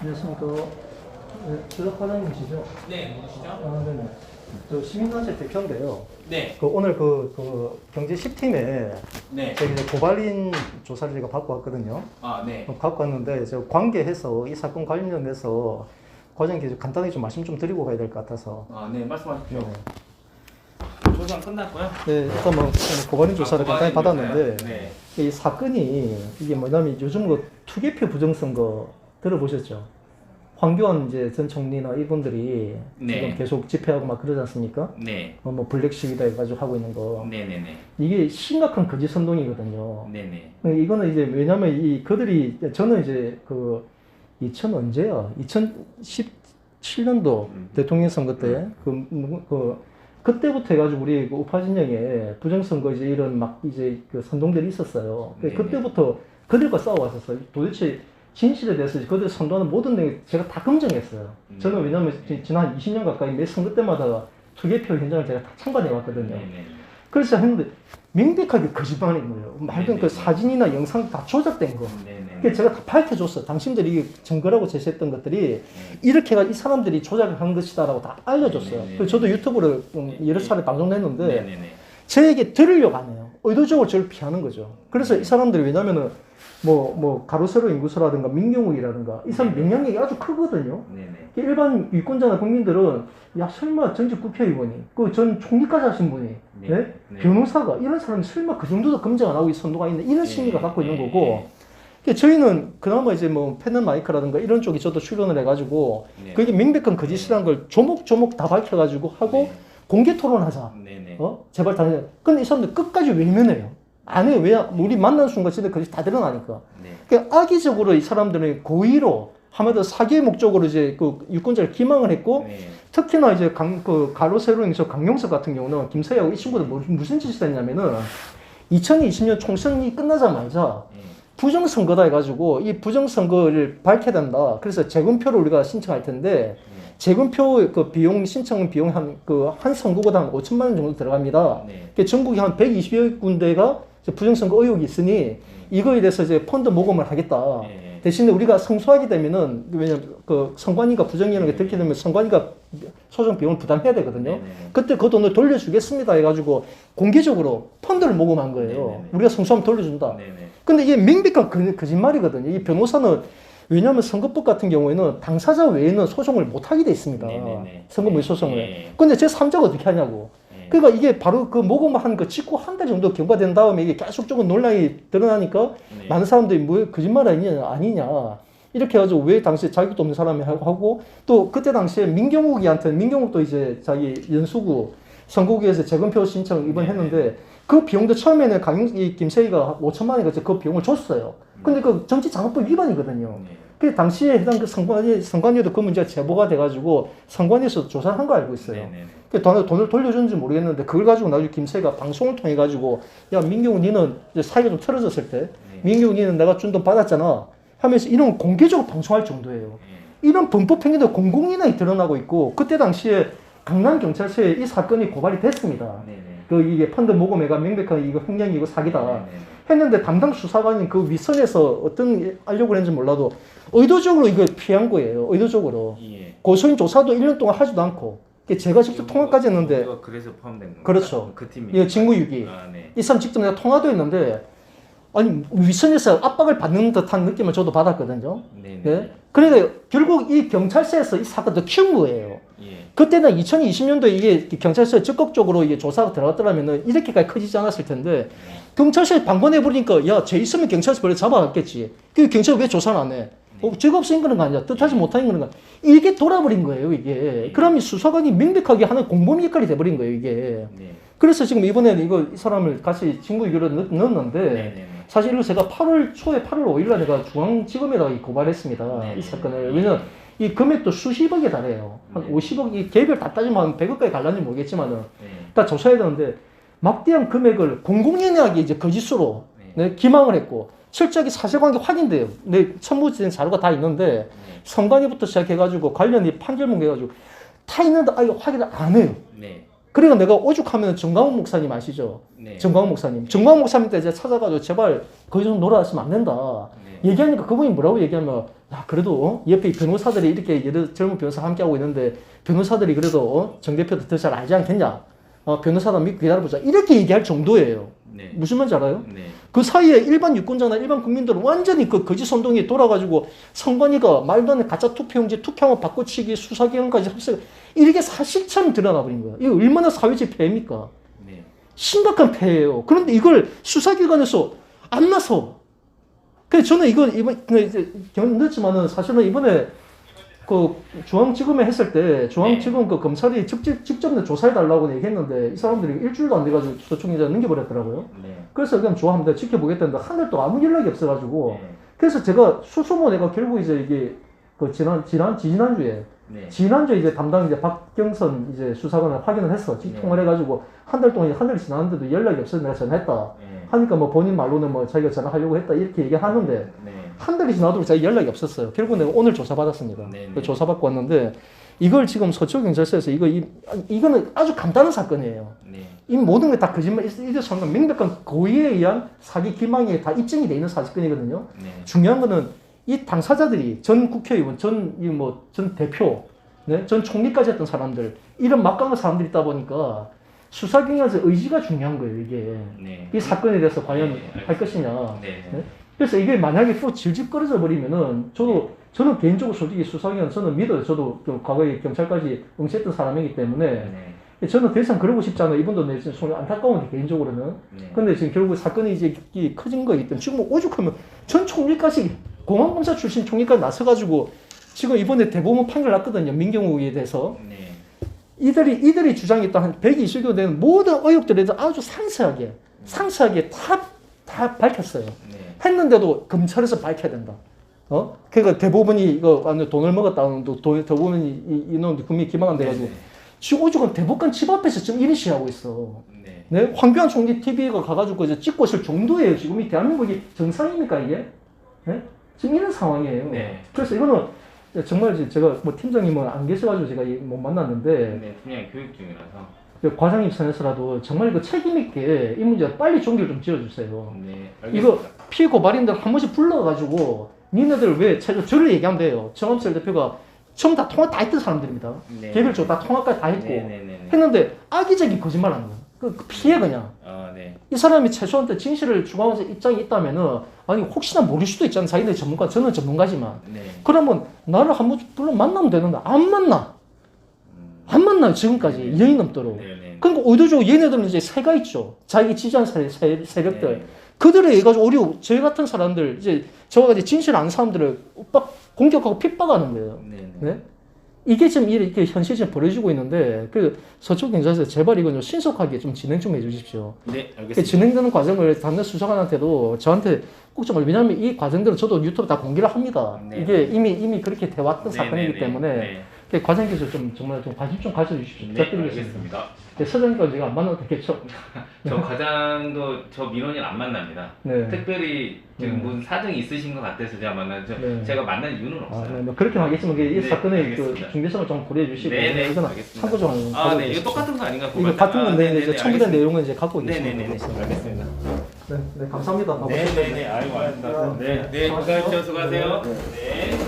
안녕하십니까. 네, 주석 과장님이시죠? 네, 누구시죠? 아, 네네. 저 시민단체 대표인데요. 네. 오늘 경제 10팀에 네. 저기 이제 고발인 조사를 제가 받고 왔거든요. 아, 네. 갖고 왔는데, 저 관계해서 이 사건 관련해서 과장님께 간단히 좀 말씀 좀 드리고 가야 될 것 같아서. 아, 네, 말씀하십시오. 네네. 조사 끝났고요. 네, 일단 고발인 조사를 간단히 고발인 받았는데, 조사요? 네. 이 사건이 이게 뭐냐면 요즘 투개표 부정선거 들어보셨죠? 황교안 이제 전 총리나 이분들이 네. 지금 계속 집회하고 막 그러지 않습니까? 네. 뭐 블랙 시위다 해가지고 하고 있는 거. 네네네. 이게 심각한 거짓 선동이거든요. 네네. 이거는 이제 왜냐면 저는 이제 2017년도 대통령 선거 때 그때부터 해가지고 우리 우파 진영에 부정선거 이제 이런 막 이제 선동들이 있었어요. 그때부터 그들과 싸워왔었어요. 도대체 진실에 대해서 그들 선도하는 모든 내용 제가 다 검증했어요. 저는 왜냐면 지난 20년 가까이 매 선거 때마다 투개표 현장을 제가 다 참관해 왔거든요. 네네. 그래서 했는데 명백하게 거짓말인 거예요. 말든 그 사진이나 영상 다 조작된 거. 그게 제가 다 밝혀줬어요. 당신들이 이게 증거라고 제시했던 것들이 이렇게가 이 사람들이 조작을 한 것이다라고 다 알려줬어요. 그래서 저도 유튜브를 여러 차례 방송했는데 저에게 들으려고 안 해요. 의도적으로 저를 피하는 거죠. 그래서 이 사람들이 왜냐면은 가로세로 인구수라든가 민경욱이라든가 이 사람 영향력이 아주 크거든요. 일반 유권자나 국민들은 야 설마 전직 국회의원이 그 전 총리까지 하신 분이 변호사가 이런 사람이 설마 그 정도도 검증 안 하고 이 선도가 있는 이런 심리가 갖고 있는 거고 저희는 그나마 이제 펜앤 마이크라든가 이런 쪽에 저도 출연을 해가지고 그게 명백한 거짓이라는 걸 조목조목 다 밝혀가지고 하고 공개 토론하자. 제발 당연. 근데 이 사람들 끝까지 외면해요. 안 해요. 왜? 우리 만난 순간 진짜 그것이 다 드러나니까. 그러니까 악의적으로 이 사람들은 고의로 한마디로 사기의 목적으로 이제 그 유권자를 기망을 했고 특히나 이제 가로세로에서 강용석 같은 경우는 김서희하고 이 친구들 무슨 짓을 했냐면은 2020년 총선이 끝나자마자 부정선거다 해가지고 이 부정선거를 밝혀야 된다. 그래서 재검표를 우리가 신청할 텐데 재검표 그 비용 신청 비용 한 선거구당 5천만 원 정도 들어갑니다. 전국에 한 120여 군데가 부정선거 의혹이 있으니 이거에 대해서 이제 펀드 모금을 하겠다. 대신에 우리가 성소하게 되면은 왜냐면 그 선관위가 부정이라는 게 들게 되면 선관위가 소정 비용을 부담해야 되거든요. 그때 그 돈을 돌려주겠습니다 해가지고 공개적으로 펀드를 모금한 거예요. 우리가 성소하면 돌려준다. 근데 이게 명백한 거짓말이거든요. 이 변호사는 왜냐하면 선거법 같은 경우에는 당사자 외에는 소송을 못하게 돼 있습니다. 선거무효 소송을. 근데 제3자가 어떻게 하냐고. 그러니까 이게 바로 그 모금한 그 직후 한 달 정도 경과된 다음에 이게 계속적으로 논란이 드러나니까 많은 사람들이 뭐 거짓말 아니냐. 이렇게 해가지고 왜 당시에 자격도 없는 사람이 하고 또 그때 당시에 민경욱도 이제 자기 연수구 선거구에서 재검표 신청 이번 했는데 그 비용도 처음에는 김세희가 5천만 원까지 그 비용을 줬어요. 근데 그 정치자금법 위반이거든요. 그 당시에 해당 그 선관위에도 그 문제가 제보가 돼가지고 선관위에서 조사를 한 거 알고 있어요. 그 돈을 돌려줬는지 모르겠는데 그걸 가지고 나중에 김세희가 방송을 통해 가지고 야 민경우 니는 이제 사이가 좀 틀어졌을 때 민경우 니는 내가 준 돈 받았잖아 하면서 이런 공개적으로 방송할 정도예요. 이런 범법 행위도 공공연하게 드러나고 있고 그때 당시에 강남경찰서에 이 사건이 고발이 됐습니다. 이게 펀드 모금회가 명백한 이거 횡령이고 사기다. 했는데 담당 수사관이 그 윗선에서 어떤 알려고 했는지 몰라도 의도적으로 이걸 피한 거예요. 의도적으로. 고소인 조사도 1년 동안 하지도 않고. 제가 직접 통화까지 했는데. 그래서 포함된 건가요? 그렇죠. 그 팀이. 예, 직무유기. 이 사람 직접 내가 통화도 했는데 아니 윗선에서 압박을 받는 듯한 느낌을 저도 받았거든요. 예? 그러니까 결국 이 경찰서에서 이 사건을 키운 거예요. 그때는 2020년도에 이게 경찰서에 적극적으로 이게 조사가 들어갔더라면은 이렇게까지 커지지 않았을 텐데 경찰서에 방관해버리니까 야, 죄 있으면 경찰서 벌써 잡아갔겠지. 그 경찰 왜 조사를 안 해? 죄가 없으니 그런 거 아니야. 뜻하지 못하니 그런 거 아니야. 이게 돌아버린 거예요, 이게. 그러면 수사관이 명백하게 하는 공범 역할이 돼버린 거예요, 이게. 그래서 지금 이번에는 이 사람을 같이 직무유기로 넣었는데 사실 이거 제가 8월 5일날 내가 중앙지검에다가 고발했습니다. 이 사건을. 왜냐면 이 금액도 수십억에 달해요. 한 50억, 이 개별 다 따지면 한 100억까지 갈는지 모르겠지만은 다 조사해야 되는데 막대한 금액을 공공연하게 이제 거짓으로 기망을 했고 실적이 사실관계 확인돼요. 첨부된 자료가 다 있는데 선관위부터 시작해가지고 관련이 판결문 해가지고 다 있는데 아예 확인을 안 해요. 그러니까 내가 오죽하면 정광훈 목사님 아시죠? 정광훈 목사님. 정광훈 목사님한테 이제 찾아가지고 제발 거기 좀 놀아왔으면 안 된다. 얘기하니까 그분이 뭐라고 얘기하면, 야, 그래도, 옆에 변호사들이 이렇게 여러 젊은 변호사 함께하고 있는데, 변호사들이 그래도, 정 대표도 더 잘 알지 않겠냐? 변호사도 믿고 기다려보자. 이렇게 얘기할 정도예요. 네. 무슨 말인지 알아요? 네. 그 사이에 일반 유권자나 일반 국민들은 완전히 그 거짓 선동에 돌아가지고 선관위가 말도 안 되는 가짜 투표용지, 투표함을 바꿔치기, 수사기관까지 합쳐 이렇게 사실처럼 드러나 버린 거야. 이거 얼마나 사회적 폐해입니까? 네. 심각한 폐해예요. 그런데 이걸 수사기관에서 안 나서. 그래서 저는 이번 이제 늦지만은 사실은 이번에 그 중앙지검에 했을 때 중앙지검 그 검찰이 직접 조사해 달라고 얘기했는데 이 사람들이 일주일도 안 돼가지고 소총기자 넘겨버렸더라고요. 네. 그래서 그냥 좋아합니다. 지켜보겠다는데 한 달 동안 아무 연락이 없어가지고 네. 그래서 제가 수소모 내가 결국 이제 이게 그 지난주에 네. 지난주에 이제 담당 이제 박경선 이제 수사관을 확인을 했어. 통화를 해가지고 한 달 동안 한 달이 지났는데도 연락이 없어서 내가 전화했다. 네. 하니까 뭐 본인 말로는 뭐 자기가 전화하려고 했다 이렇게 얘기하는데 네. 한 달이 지나도 자기 연락이 없었어요. 결국 내가 오늘 조사받았습니다. 네. 그 조사받고 왔는데 이걸 지금 서초경찰서에서 이거는 아주 간단한 사건이에요. 네. 이 모든 게 다 거짓말, 이게 정말 명백한 고의에 의한 사기 기망이 다 입증이 돼 있는 사건이거든요. 네. 중요한 거는 이 당사자들이 전 국회의원, 전 대표, 네? 전 총리까지 했던 사람들, 이런 막강한 사람들이 있다 보니까 수사기관에서 의지가 중요한 거예요, 이게. 네. 이 사건에 대해서 과연 네, 할 것이냐. 네. 네? 그래서 이게 만약에 또 질질 끌어져 버리면은 저는 개인적으로 솔직히 수사기관 저는 믿어요. 저도 과거에 경찰까지 응시했던 사람이기 때문에 네. 저는 더 이상 그러고 싶지 않아요. 이분도 내 지금 안타까운데 개인적으로는. 네. 근데 지금 결국 사건이 이제 커진 거이기 때문에 지금 뭐 오죽하면 전 총리까지 공안검사 출신 총리까지 나서가지고 지금 이번에 대법원 판결 났거든요. 민경욱에 대해서. 네. 이들이 주장했던 한 120여 되는 모든 의혹들에 대해서 아주 상세하게 다 밝혔어요. 네. 했는데도 검찰에서 밝혀야 된다. 그러니까 대법원이 이거 돈을 먹었다는 대법원이 이놈 국민이 기망한 돼가지고 네. 지금 오죽은 대법관 집 앞에서 지금 이런 시위하고 있어. 네. 네? 황교안 총리 TV가 가가지고 이제 찍고 있을 정도예요. 지금 이 대한민국이 정상입니까 이게? 네? 지금 이런 상황이에요. 네. 그래서 이거는 정말 제가 뭐 팀장님은 안 계셔가지고 제가 못 만났는데 네. 그냥 교육 중이라서. 과장님 선에서라도 정말 그 책임있게 이 문제 빨리 종결 좀 지어주세요. 네. 이거 알겠습니다. 피해 고발인들 한 번씩 불러가지고 니네들 왜 저를 얘기하면 돼요. 정엄철 대표가 처음 다 통화 다 했던 사람들입니다. 네. 개별적으로 다 통화까지 다 했고 네. 했는데 악의적인 거짓말 하는 거야. 그 피해 그냥. 네. 이 사람이 최소한테 진실을 주장하면서 입장이 있다면은 아니 혹시나 모를 수도 있잖아. 자기네 전문가 저는 전문가지만. 네. 그러면 나를 한 번 불러 만나면 되는데 안 만나요 지금까지 2년이 넘도록. 네. 그러니까 의도적으로 얘네들은 이제 새가 있죠. 자기 지지한 세력들. 네. 그들에 의해 가지고 우리 저희 같은 사람들 이제 저와 같이 진실 아는 사람들을 막 공격하고 핍박하는 거예요. 네? 이게 지금 이렇게 현실이 지금 벌어지고 있는데 그 서초 경찰서 제발 이건 좀 신속하게 좀 진행 좀 해주십시오. 네, 알겠습니다. 진행되는 과정을 담당 수사관한테도 저한테 꼭 좀 왜냐하면 이 과정들은 저도 유튜브 다 공개를 합니다. 네. 이게 이미 그렇게 돼왔던 사건이기 때문에 네. 과장님께서 좀 정말 좀 관심 좀 가져주십시오. 네, 부탁드리겠습니다. 알겠습니다. 서장님과 제가 안 만나도 되겠죠? 저 과장도 저 민원인 안 만납니다. 네. 특별히 지금 무슨 사정이 있으신 것 같아서 제가 만나죠. 네. 제가 만날 이유는 없어요. 뭐 그렇게 하겠지만 이 네, 사건의 그 알겠습니다. 중대성을 좀 고려해 주시고 네, 이거는 알겠습니다. 참고 좀 네, 이거 똑같은 거 아닌가? 이거 같은 건데 네, 이제 첨부된 내용은 이제 갖고 계시면 네네네, 알겠습니다. 네, 감사합니다. 네, 아이고, 알겠습니다. 네, 고생하셨죠. 수고하세요. 네.